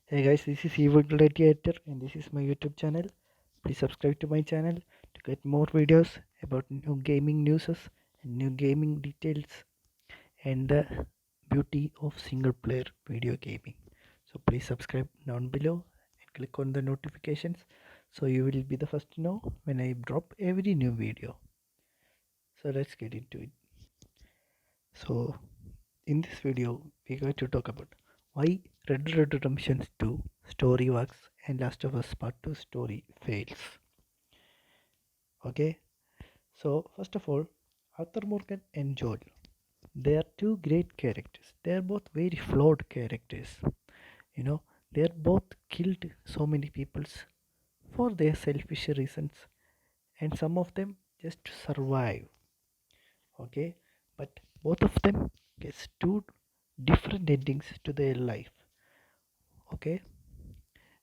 Hey guys, this is Evil Gladiator and this is my YouTube channel. Please subscribe to my channel to get more videos about new gaming news and new gaming details and the beauty of single player video gaming. So please subscribe down below and click on the notifications so you will be the first to know when I drop every new video. So let's get into it. So in this video, we're going to talk about why Red Dead Redemption 2 story works and Last of Us Part 2 story fails. Okay, so first of all, Arthur Morgan and Joel. They are two great characters. They are both very flawed characters. You know, they are both killed so many peoples for their selfish reasons, and some of them just to survive. Okay, but both of them gets two different endings to their life. Okay,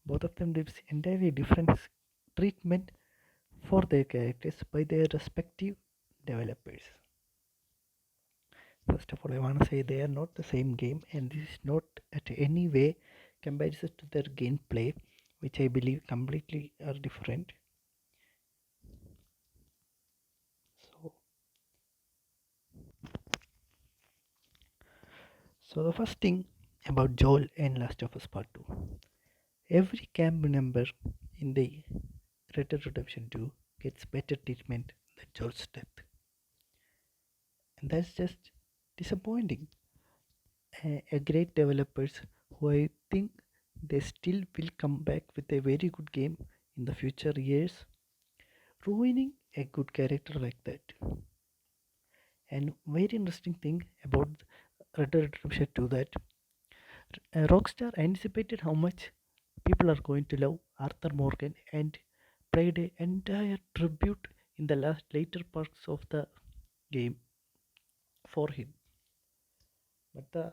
both of them gives entirely different treatment for their characters by their respective developers. First of all, I want to say they are not the same game, and this is not at any way comparison to their gameplay, which I believe completely are different. So, so the first thing about Joel and Last of Us Part 2. Every camp member in the Red Dead Redemption 2 gets better treatment than Joel's death. And that's just disappointing. A great developers who I think they still will come back with a very good game in the future years, ruining a good character like that. And very interesting thing about Red Dead Redemption 2 that Rockstar anticipated how much people are going to love Arthur Morgan and played an entire tribute in the last later parts of the game for him. But the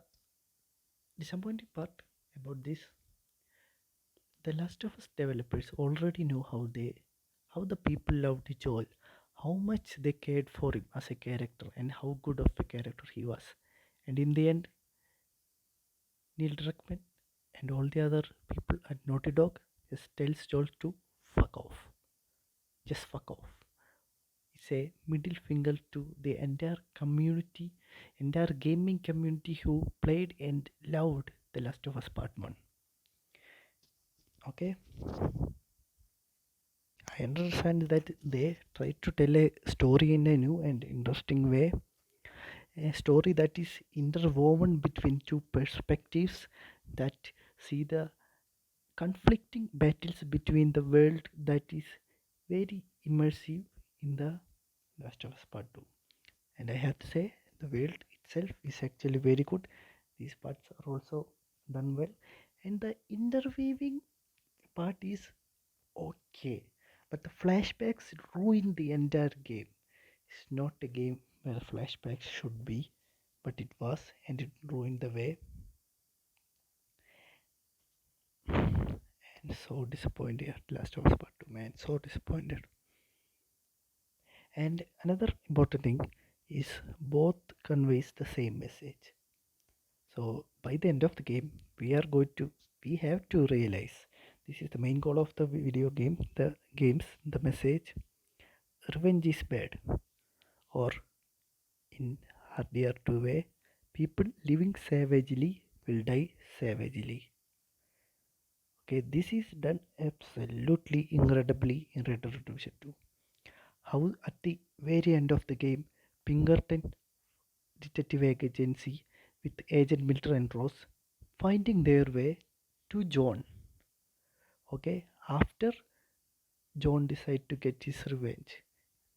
disappointing part about this, the Last of Us developers already know how the people loved Joel, how much they cared for him as a character and how good of a character he was. And in the end, Neil Druckmann and all the other people at Naughty Dog just tells Joel to fuck off. Just fuck off. It's a middle finger to the entire community, entire gaming community who played and loved The Last of Us Part 1. Okay? I understand that they try to tell a story in a new and interesting way, a story that is interwoven between two perspectives that see the conflicting battles between the world that is very immersive in the Last of Us Part 2. And I have to say, the world itself is actually very good. These parts are also done well, and the interweaving part is okay, but the flashbacks ruin the entire game. It's not a game where flashbacks should be, but it was, and it ruined the way. And so disappointed at Last of Us Part 2, man. So disappointed. And another important thing is both conveys the same message. So by the end of the game, we have to realize this is the main goal of the video game, the message. Revenge is bad, or in RDR2 way, people living savagely will die savagely. Okay, this is done absolutely incredibly in Red Dead Redemption 2. How at the very end of the game, Pinkerton Detective Agency with Agent Miller and Rose finding their way to John. Okay, after John decides to get his revenge,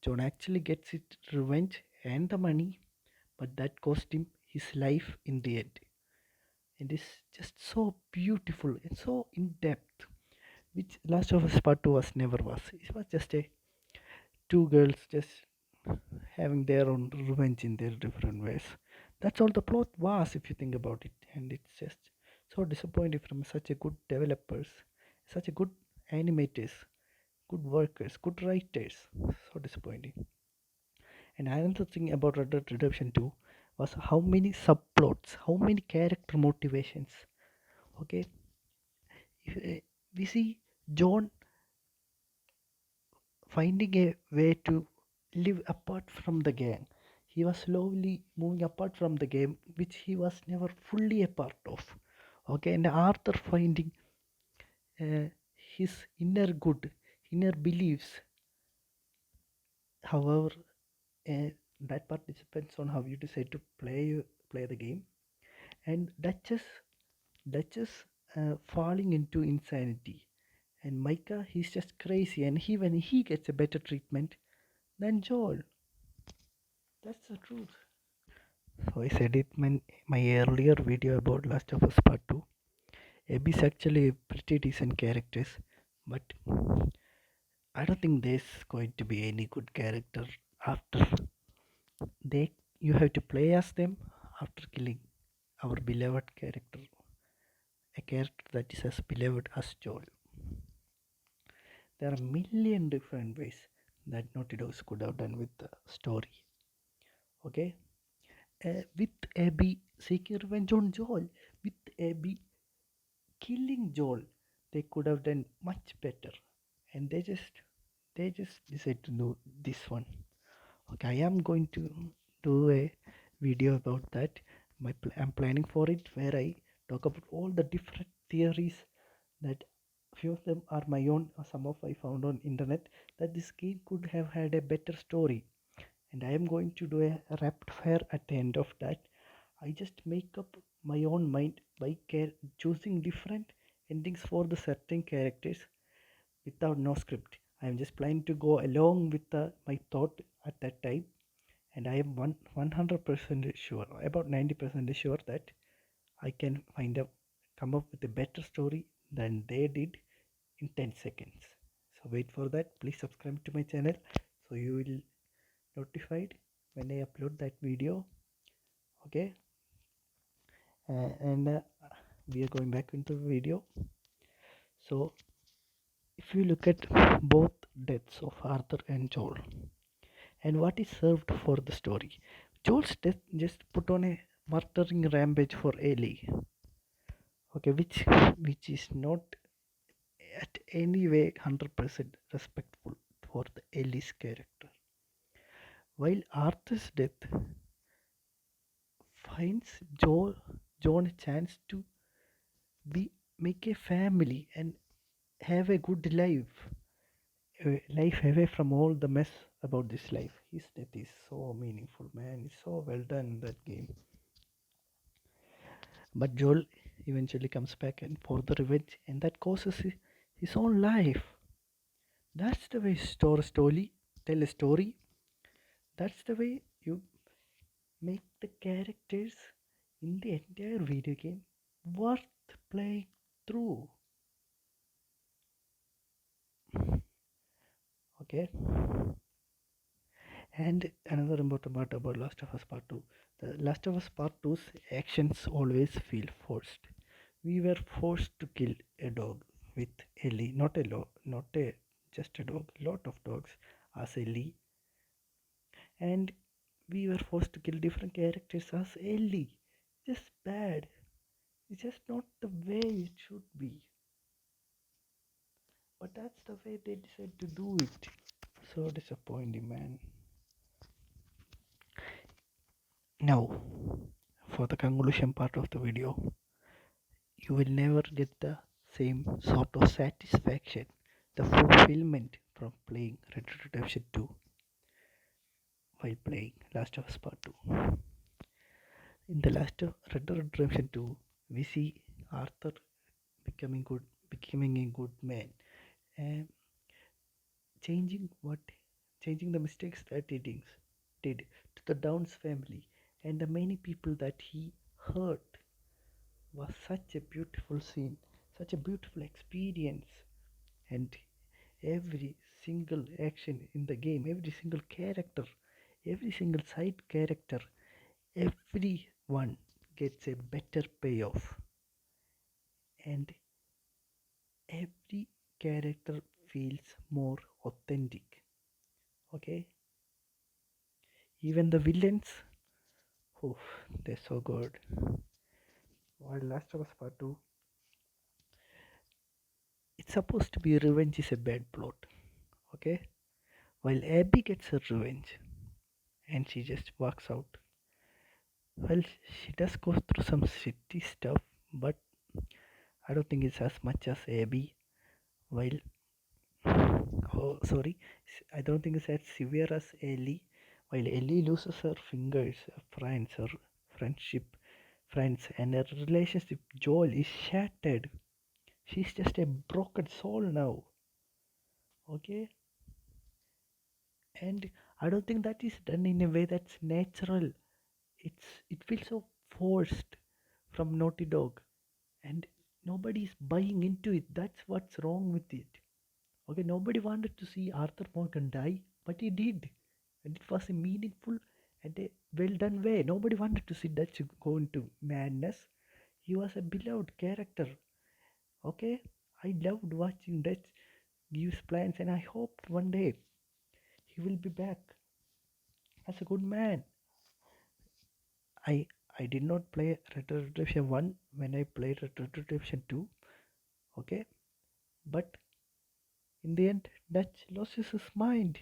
John actually gets his revenge and the money, but that cost him his life in the end. It is just so beautiful and so in depth, which Last of Us Part 2 was never was. It was just a two girls just having their own revenge in their different ways. That's all the plot was if you think about it, and it's just so disappointing from such a good developers, such a good animators, good workers, good writers. So disappointing. And another thing about Red Dead Redemption 2 was how many subplots, how many character motivations. Okay, We see John finding a way to live apart from the gang. He was slowly moving apart from the game, which he was never fully a part of. Okay, and Arthur finding uh, his inner good, inner beliefs. However, that part depends on how you decide to play the game. And Duchess falling into insanity, and Micah he's just crazy, and when he gets a better treatment than Joel. That's the truth. So I said it my earlier video about Last of Us Part 2. Abby's actually a pretty decent characters, but I don't think there's going to be any good character after they you have to play as them after killing our beloved character, a character that is as beloved as Joel. There are a million different ways that Naughty Dogs could have done with the story. Okay, with Abby seeking revenge on Joel, with Abby killing Joel, they could have done much better, and they just decided to do this one. Okay, I am going to do a video about that. I'm planning for it where I talk about all the different theories that few of them are my own, some of I found on internet that this game could have had a better story, and I am going to do a rapid fire at the end of that. I just make up my own mind by choosing different endings for the certain characters without no script. I am just planning to go along with my thought at that time, and I am 100% sure, about 90% sure that I can come up with a better story than they did in 10 seconds. So wait for that. Please subscribe to my channel so you will notified when I upload that video. Okay, and we are going back into the video. So if you look at both deaths of Arthur and Joel and what is served for the story, Joel's death just put on a murdering rampage for Ellie. Okay, which is not at any way 100% respectful for the Ellie's character. While Arthur's death finds John a chance to make a family and have a good life away from all the mess about this life. His death is so meaningful, man. It's so well done in that game. But Joel eventually comes back and for the revenge, and that causes his own life. That's the way story tell a story. That's the way you make the characters in the entire video game worth playing through. Okay. And another important part about Last of Us Part 2. The Last of Us Part 2's actions always feel forced. We were forced to kill a dog with Ellie, not a just a dog, lot of dogs as Ellie, and we were forced to kill different characters as Ellie. Just bad. It's just not the way it should be. But that's the way they decide to do it. So disappointing, man. Now, for the conclusion part of the video, you will never get the same sort of satisfaction, the fulfillment from playing Red Dead Redemption 2 while playing Last of Us Part 2. In the last of Red Dead Redemption 2, we see Arthur becoming a good man, and changing what, changing the mistakes that he did to the Downs family and the many people that he hurt was such a beautiful scene, such a beautiful experience, and every single action in the game, every single character, every single side character, everyone gets a better payoff, and every character feels more authentic. Okay, even the villains, oh, they're so good. While Last of Us Part 2, it's supposed to be revenge is a bad plot, okay? While Abby gets her revenge and she just walks out. Well, she does go through some shitty stuff, but I don't think it's as much as Abby. While, oh, sorry, I don't think it's as severe as Ellie. While Ellie loses her fingers, her friends, her friendship, friends, and her relationship with Joel is shattered. She's just a broken soul now, okay? And I don't think that is done in a way that's natural. It feels so forced from Naughty Dog, and nobody's buying into it. That's what's wrong with it. Okay, nobody wanted to see Arthur Morgan die, but he did, and it was a meaningful and a well done way. Nobody wanted to see Dutch go into madness. He was a beloved character. Okay, I loved watching Dutch gives plans, and I hoped one day he will be back as a good man. I I did not play Red Dead Redemption 1 when I played Red Dead Redemption 2, okay? But in the end, Dutch loses his mind,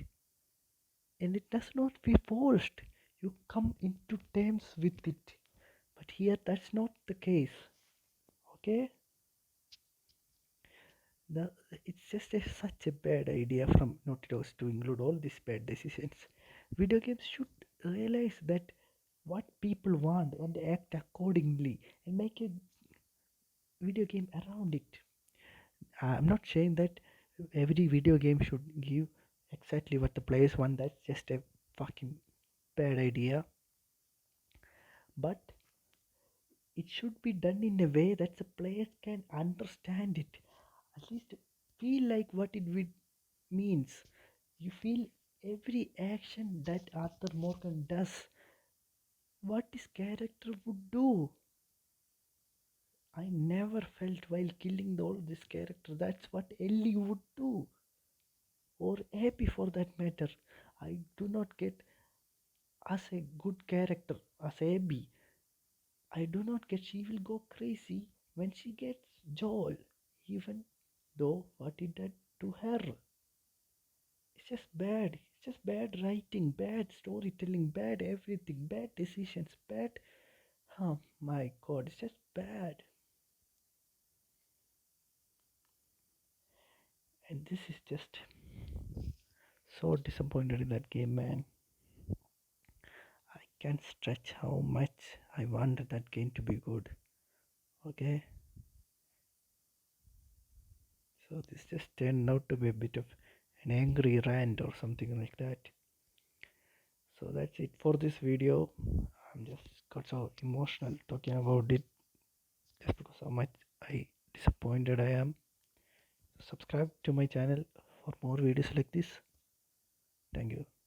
and it does not be forced. You come into terms with it. But here, that's not the case, okay? The, it's just such a bad idea from Naughty Dogs to include all these bad decisions. Video games should realize that what people want and act accordingly and make a video game around it. I'm not saying that every video game should give exactly what the players want. That's just a fucking bad idea. But it should be done in a way that the players can understand it. At least feel like what means. You feel every action that Arthur Morgan does, what his character would do. I never felt while killing all this character that's what Ellie would do, or Abby for that matter. I do not get as a good character as Abby. I do not get she will go crazy when she gets Joel, even though what he did to her. It's just bad. It's just bad writing, bad storytelling, bad everything, bad decisions, bad. Oh my god, it's just bad. And this is just so disappointed in that game, man. I can't stretch how much I wanted that game to be good. Okay, so this just turned out to be a bit of an angry rant or something like that. So that's it for this video. I'm just got so emotional talking about it just because how much I disappointed I am. Subscribe to my channel for more videos like this. Thank you.